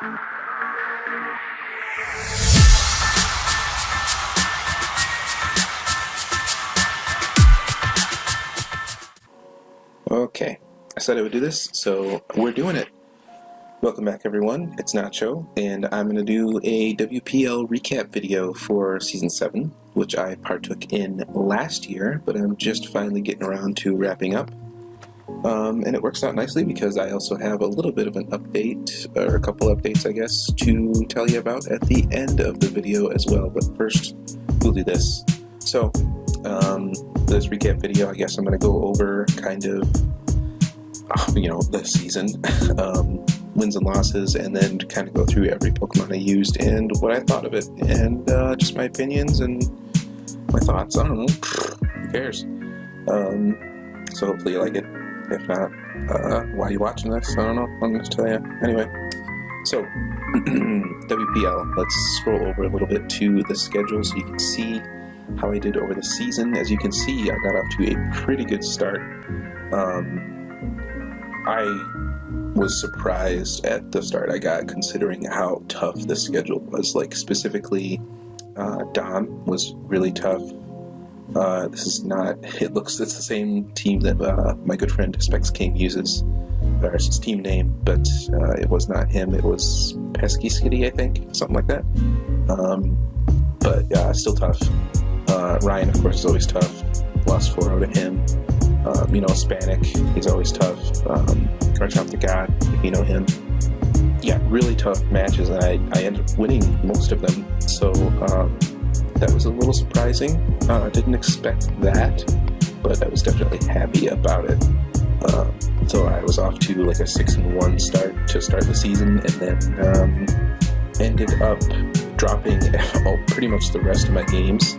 Okay, I said I would do this, so we're doing it. Welcome back, everyone. It's Nacho, and I'm going to do a WPL recap video for Season 7, which I partook in last year, but I'm just finally getting around to wrapping up. And it works out nicely because I also have a little bit of an update, or a couple updates, I guess, to tell you about at the end of the video as well. But first, we'll do this. So, this recap video, I guess I'm going to go over kind of, the season, wins and losses, and then kind of go through every Pokemon I used and what I thought of it, and just my opinions and my thoughts. I don't know, who cares? So hopefully you like it. If not, why are you watching this? I don't know, I'm going to tell you. Anyway, so, WPL, let's scroll over a little bit to the schedule so you can see how I did over the season. As you can see, I got off to a pretty good start. I was surprised at the start I got, considering how tough the schedule was. Like, specifically, Dom was really tough. It's the same team that my good friend Specs King uses, or it's his team name, but it was not him, it was Pesky Skitty, I think, something like that. But still tough. Ryan, of course, is always tough. Lost 4-0 to him. Hispanic, he's always tough. Garchomp the God, if you know him. Yeah, really tough matches, and I ended up winning most of them, so that was a little surprising. I didn't expect that, but I was definitely happy about it. So I was off to like a 6-1 start to start the season, and then ended up dropping pretty much the rest of my games.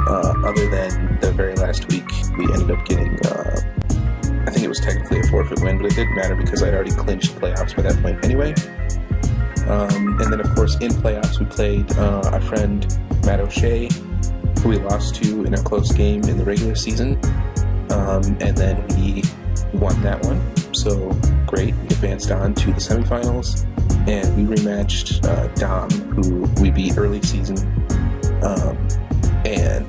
Other than the very last week, we ended up getting, I think it was technically a forfeit win, but it didn't matter because I'd already clinched playoffs by that point anyway. And then, of course, in playoffs, we played our friend Matt O'Shea, who we lost to in a close game in the regular season. And then we won that one, so great. We advanced on to the semifinals, and we rematched Dom, who we beat early season. And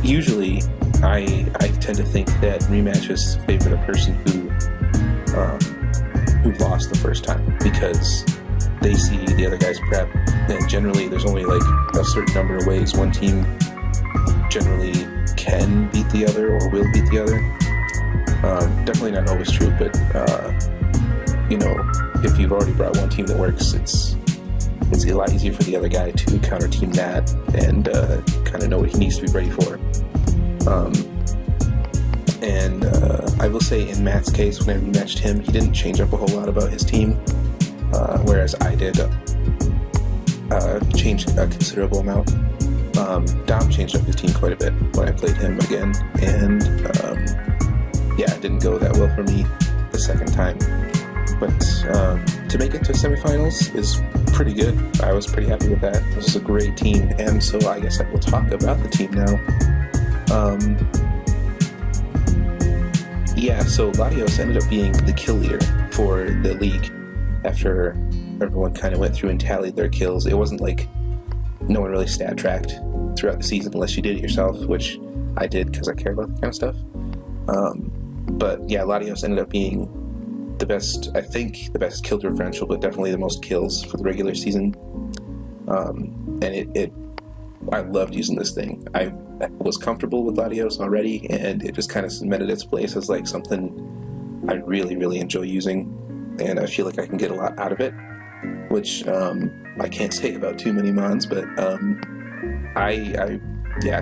usually, I tend to think that rematches favor the person who lost the first time, because they see the other guy's prep, and generally there's only like a certain number of ways one team generally can beat the other or will beat the other. Definitely not always true, but if you've already brought one team that works, it's a lot easier for the other guy to counter team that and kind of know what he needs to be ready for. I will say, in Matt's case, when I rematched him, he didn't change up a whole lot about his team, whereas I did change a considerable amount. Dom changed up his team quite a bit when I played him again, and it didn't go that well for me the second time. But to make it to semifinals is pretty good. I was pretty happy with that. This is a great team, and so I guess I will talk about the team now. So Latios ended up being the kill leader for the league after everyone kind of went through and tallied their kills. It wasn't like no one really stat tracked throughout the season unless you did it yourself, which I did because I care about that kind of stuff. Latios ended up being the best kill differential, but definitely the most kills for the regular season. I loved using this thing. I was comfortable with Latios already, and it just kind of cemented its place as like something I really, really enjoy using, and I feel like I can get a lot out of it, which I can't say about too many mons, but I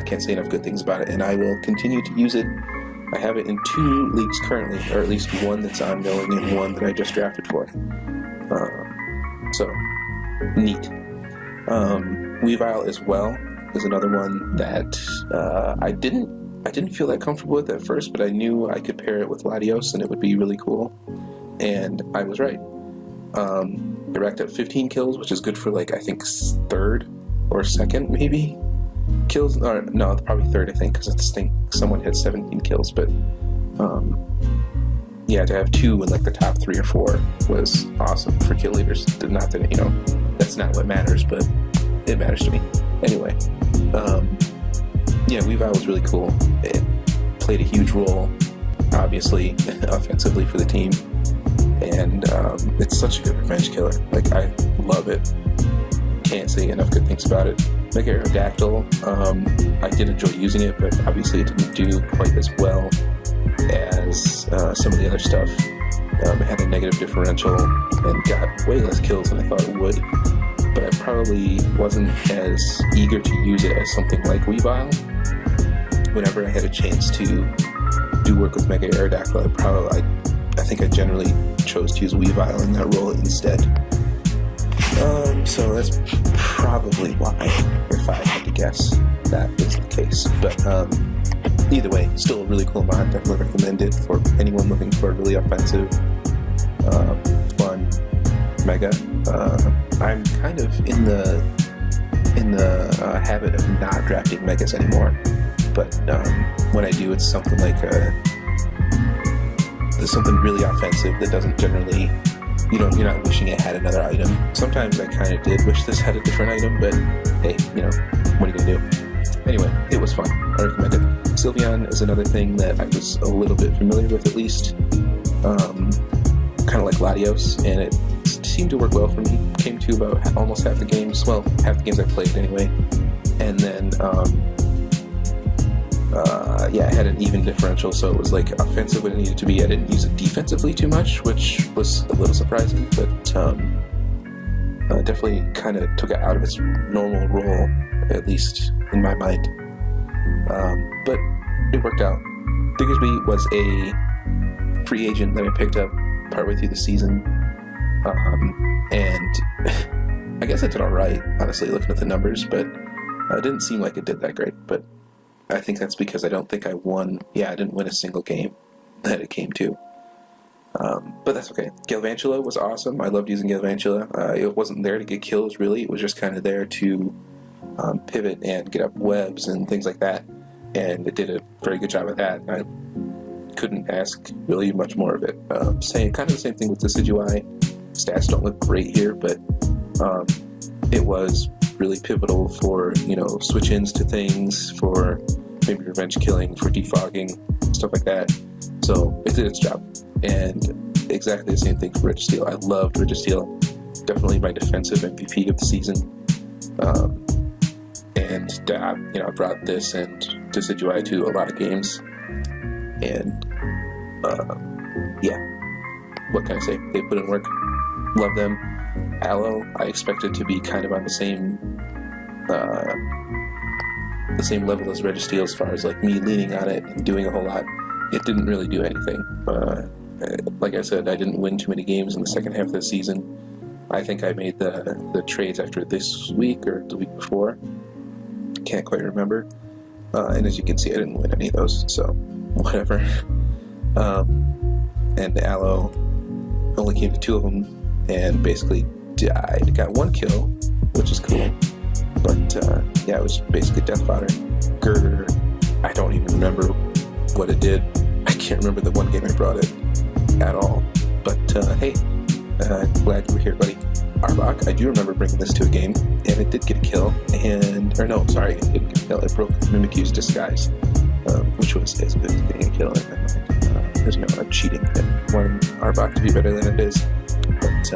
can't say enough good things about it, and I will continue to use it. I have it in 2 leagues currently, or at least one that's ongoing and one that I just drafted for. So, neat. Weavile as well is another one that I didn't feel that comfortable with at first, but I knew I could pair it with Latios and it would be really cool. And I was right. I racked up 15 kills, which is good for like, I think, 3rd or 2nd maybe kills. Or no, probably 3rd, I think, because I think someone had 17 kills. But yeah, to have 2 in like the top 3 or 4 was awesome for kill leaders. Not that, that's not what matters, but it matters to me. Anyway, yeah, WeVile was really cool. It played a huge role, obviously, offensively for the team. And it's such a good revenge killer. Like, I love it. Can't say enough good things about it. Mega Aerodactyl, I did enjoy using it, but obviously it didn't do quite as well as some of the other stuff. It had a negative differential and got way less kills than I thought it would. But I probably wasn't as eager to use it as something like WeVile. Whenever I had a chance to do work with Mega Aerodactyl, I think I generally chose to use WeVile in that role instead. So that's probably why, if I had to guess, that is the case. But either way, still a really cool mod. Definitely recommend it for anyone looking for a really offensive, fun Mega. I'm kind of in the habit of not drafting Megas anymore. But when I do, it's something like something really offensive that doesn't generally, you're not wishing it had another item. Sometimes I kind of did wish this had a different item, but hey, what are you gonna do? Anyway, it was fun. I recommend it. Sylveon is another thing that I was a little bit familiar with, at least. Kind of like Latios, and it seemed to work well for me. Came to about almost half the games. Well, half the games I played anyway. And then, yeah, it had an even differential, so it was like offensive when it needed to be. I didn't use it defensively too much, which was a little surprising, but definitely kind of took it out of its normal role, at least in my mind. But it worked out. Diggersby was a free agent that I picked up partway through the season, and I guess it did alright, honestly, looking at the numbers, but it didn't seem like it did that great. But I think that's because I don't think I won. Yeah, I didn't win a single game that it came to. But that's okay. Galvantula was awesome. I loved using Galvantula. It wasn't there to get kills, really. It was just kind of there to pivot and get up webs and things like that. And it did a very good job of that. I couldn't ask really much more of it. Kind of the same thing with Decidueye. Stats don't look great here, but it was really pivotal for, switch-ins to things, for maybe revenge killing, for defogging, stuff like that. So it did its job. And exactly the same thing for Registeel. I loved Registeel. Definitely my defensive MVP of the season. And I brought this and Decidueye to a lot of games. And yeah, what can I say? They put in work. Love them. Aloe, I expected to be kind of on the same level as Registeel as far as like me leaning on it and doing a whole lot. It didn't really do anything. Like I said, I didn't win too many games in the second half of the season. I think I made the trades after this week or the week before. Can't quite remember. And as you can see, I didn't win any of those, so whatever. And Aloe only came to 2 of them and basically died. Got 1 kill, which is cool. But yeah, it was basically death fodder. Girder, I don't even remember what it did. I can't remember the one game I brought it at all. But hey, glad you were here, buddy. Arbok, I do remember bringing this to a game, and it did get a kill. It didn't get a kill. It broke Mimikyu's disguise, which was as good as getting a kill in my mind. Because I'm cheating and wanting Arbok to be better than it is. But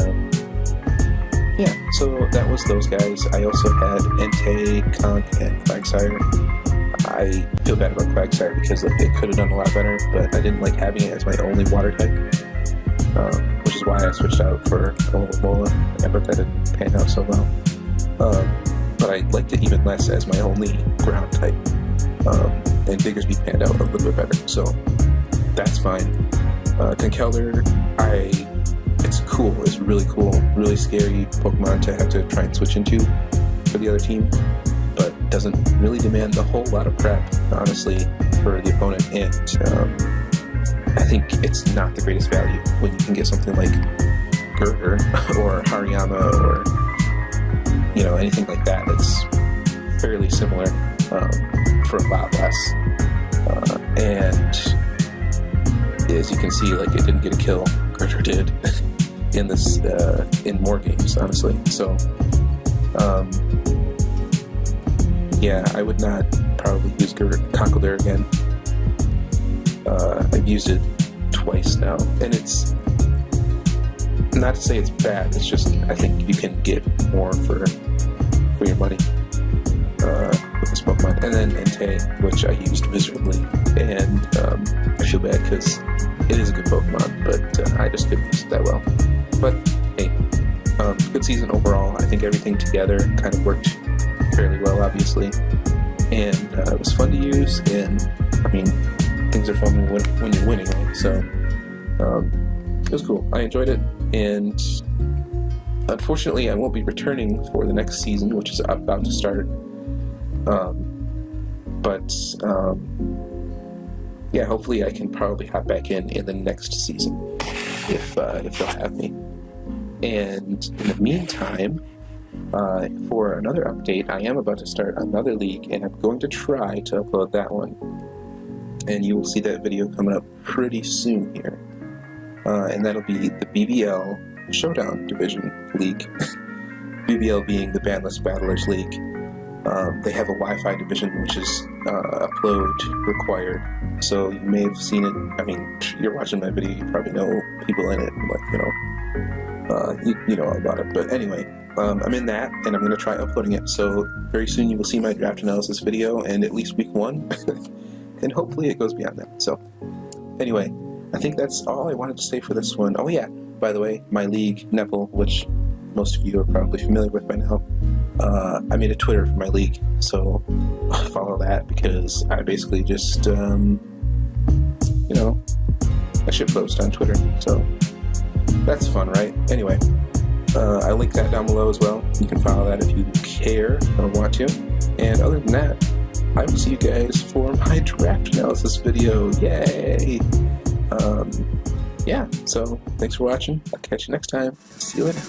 yeah, so that was those guys. I also had Entei, Conk, and Quagsire. I feel bad about Quagsire because it could have done a lot better, but I didn't like having it as my only water type, which is why I switched out for Alola, but that didn't pan out so well. But I liked it even less as my only ground type, and Diggersby panned out a little bit better, so that's fine. Conkeldurr, it's cool. It's really cool, really scary Pokemon to have to try and switch into for the other team, but doesn't really demand a whole lot of prep, honestly, for the opponent. And I think it's not the greatest value when you can get something like Girder or Hariyama or anything like that that's fairly similar for a lot less. And as you can see, like, it didn't get a kill. Gritter did in this in more games, honestly. So yeah, I would not probably use Conkeldurr again. I've used it twice now, and it's not to say it's bad. It's just I think you can get more for your money with this Pokemon. And then Entei, which I used miserably, and I feel bad because it is a good Pokemon, but I just couldn't use it that well. But hey, good season overall. I think everything together kind of worked fairly well, obviously, and it was fun to use. And I mean, things are fun when you're winning, right? So it was cool. I enjoyed it, and unfortunately, I won't be returning for the next season, which is about to start. But yeah, hopefully I can probably hop back in the next season if they'll have me. And in the meantime, for another update, I am about to start another league, and I'm going to try to upload that one. And you will see that video coming up pretty soon here. And that'll be the BBL Showdown Division League. BBL being the Bandless Battlers League. They have a Wi-Fi division, which is upload required. So you may have seen it. I mean, you're watching my video, you probably know people in it, like, you know all about it. But anyway, I'm in that, and I'm going to try uploading it. So very soon you will see my draft analysis video, and at least week 1. And hopefully it goes beyond that. So anyway, I think that's all I wanted to say for this one. Oh yeah, by the way, my league, Nepal, which most of you are probably familiar with by now, I made a Twitter for my league, so follow that, because I basically just, you know, I shitpost on Twitter, so that's fun, right? Anyway, I link that down below as well. You can follow that if you care or want to. And other than that, I will see you guys for my draft analysis video. Yay! Yeah, so thanks for watching. I'll catch you next time. See you later.